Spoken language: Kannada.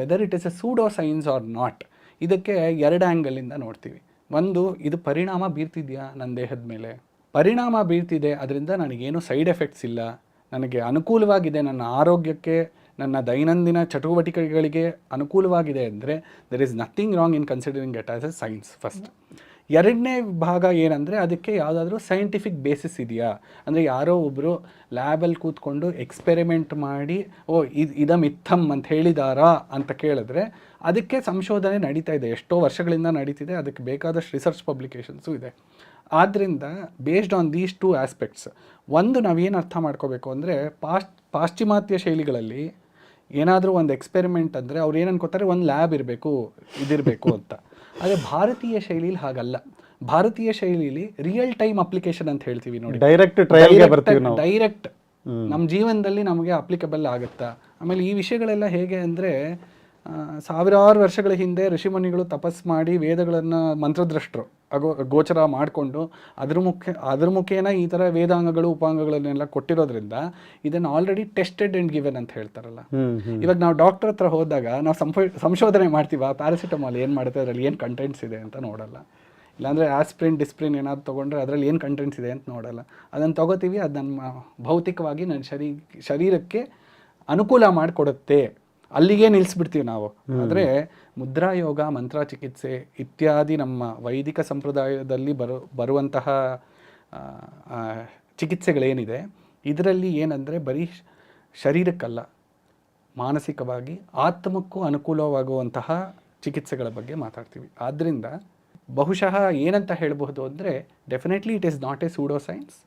Weather it is a pseudo science or not, ಇದಕ್ಕೆ ಎರಡು ಆ್ಯಂಗಲಿಂದ ನೋಡ್ತೀವಿ. ಒಂದು, ಇದು ಪರಿಣಾಮ ಬೀರ್ತಿದೆಯಾ ನನ್ನ ದೇಹದ ಮೇಲೆ? ಪರಿಣಾಮ ಬೀರ್ತಿದೆ, ಅದರಿಂದ ನನಗೇನು ಸೈಡ್ ಎಫೆಕ್ಟ್ಸ್ ಇಲ್ಲ, ನನಗೆ ಅನುಕೂಲವಾಗಿದೆ, ನನ್ನ ಆರೋಗ್ಯಕ್ಕೆ, ನನ್ನ ದೈನಂದಿನ ಚಟುವಟಿಕೆಗಳಿಗೆ ಅನುಕೂಲವಾಗಿದೆ ಅಂದರೆ there is nothing wrong in considering it as A science first. ಎರಡನೇ ಭಾಗ ಏನಂದರೆ, ಅದಕ್ಕೆ ಯಾವುದಾದ್ರೂ ಸೈಂಟಿಫಿಕ್ ಬೇಸಿಸ್ ಇದೆಯಾ, ಅಂದರೆ ಯಾರೋ ಒಬ್ಬರು ಲ್ಯಾಬಲ್ಲಿ ಕೂತ್ಕೊಂಡು ಎಕ್ಸ್ಪೆರಿಮೆಂಟ್ ಮಾಡಿ ಇದಮ್ ಇತ್ತಮ್ ಅಂತ ಹೇಳಿದಾರಾ ಅಂತ ಕೇಳಿದ್ರೆ ಅದಕ್ಕೆ ಸಂಶೋಧನೆ ನಡೀತಾ ಇದೆ, ಎಷ್ಟೋ ವರ್ಷಗಳಿಂದ ನಡೀತಿದೆ, ಅದಕ್ಕೆ ಬೇಕಾದಷ್ಟು ರಿಸರ್ಚ್ ಪಬ್ಲಿಕೇಶನ್ಸು ಇದೆ. ಆದ್ದರಿಂದ based on these two aspects, ಒಂದು ನಾವೇನು ಅರ್ಥ ಮಾಡ್ಕೋಬೇಕು ಅಂದರೆ, ಪಾಶ್ಚಿಮಾತ್ಯ ಶೈಲಿಗಳಲ್ಲಿ ಏನಾದರೂ ಒಂದು ಎಕ್ಸ್ಪೆರಿಮೆಂಟ್ ಅಂದರೆ ಅವ್ರು ಏನು ಅನ್ಕೋತಾರೆ, ಒಂದು ಲ್ಯಾಬ್ ಇರಬೇಕು, ಇದಿರಬೇಕು ಅಂತ. ಆದರೆ ಭಾರತೀಯ ಶೈಲಿಲಿ ಹಾಗಲ್ಲ. ಭಾರತೀಯ ಶೈಲಿಲಿ ರಿಯಲ್ ಟೈಮ್ ಅಪ್ಲಿಕೇಶನ್ ಅಂತ ಹೇಳ್ತೀವಿ ನೋಡಿ, ಡೈರೆಕ್ಟ್ ನಮ್ಮ ಜೀವನದಲ್ಲಿ ನಮಗೆ ಅಪ್ಲಿಕಬಲ್ ಆಗುತ್ತಾ. ಆಮೇಲೆ ಈ ವಿಷಯಗಳೆಲ್ಲ ಹೇಗೆ ಅಂದರೆ, ಸಾವಿರಾರು ವರ್ಷಗಳ ಹಿಂದೆ ಋಷಿಮುನಿಗಳು ತಪಸ್ ಮಾಡಿ ವೇದಗಳನ್ನು ಮಂತ್ರದ್ರಷ್ಟರು ಗೋಚರ ಮಾಡಿಕೊಂಡು ಅದ್ರ ಮುಖೇನ ಈ ಥರ ವೇದಾಂಗಗಳು ಉಪಾಂಗಗಳನ್ನೆಲ್ಲ ಕೊಟ್ಟಿರೋದ್ರಿಂದ ಇದನ್ನು ಆಲ್ರೆಡಿ ಟೆಸ್ಟೆಡ್ ಆ್ಯಂಡ್ ಗಿವೆನ್ ಅಂತ ಹೇಳ್ತಾರಲ್ಲ. ಇವಾಗ ನಾವು ಡಾಕ್ಟರ್ ಹತ್ರ ಹೋದಾಗ ನಾವು ಸಂಶೋಧನೆ ಮಾಡ್ತೀವ, ಪ್ಯಾರಾಸಿಟಮಾಲ್ ಏನು ಮಾಡುತ್ತೆ, ಅದರಲ್ಲಿ ಏನು ಕಂಟೆಂಟ್ಸ್ ಇದೆ ಅಂತ ನೋಡಲ್ಲ. ಇಲ್ಲಾಂದರೆ ಆಸ್ಪ್ರಿನ್ ಡಿಸ್ಪ್ರಿನ್ ಏನಾದ್ರು ತೊಗೊಂಡ್ರೆ ಅದರಲ್ಲಿ ಏನು ಕಂಟೆಂಟ್ಸ್ ಇದೆ ಅಂತ ನೋಡಲ್ಲ. ಅದನ್ನು ತೊಗೋತೀವಿ, ಅದು ನಮ್ಮ ಭೌತಿಕವಾಗಿ ನನ್ನ ಶರೀರಕ್ಕೆ ಅನುಕೂಲ ಮಾಡಿಕೊಡುತ್ತೆ, ಅಲ್ಲಿಗೆ ನಿಲ್ಲಿಸ್ಬಿಡ್ತೀವಿ ನಾವು. ಆದರೆ ಮುದ್ರಾ ಯೋಗ, ಮಂತ್ರ ಚಿಕಿತ್ಸೆ ಇತ್ಯಾದಿ ನಮ್ಮ ವೈದಿಕ ಸಂಪ್ರದಾಯದಲ್ಲಿ ಬರುವಂತಹ ಚಿಕಿತ್ಸೆಗಳೇನಿದೆ, ಇದರಲ್ಲಿ ಏನಂದರೆ ಬರೀ ಶರೀರಕ್ಕಲ್ಲ, ಮಾನಸಿಕವಾಗಿ ಆತ್ಮಕ್ಕೂ ಅನುಕೂಲವಾಗುವಂತಹ ಚಿಕಿತ್ಸೆಗಳ ಬಗ್ಗೆ ಮಾತಾಡ್ತೀವಿ. ಆದ್ದರಿಂದ ಬಹುಶಃ ಏನಂತ ಹೇಳಬಹುದು ಅಂದರೆ, definitely it is not A pseudo science.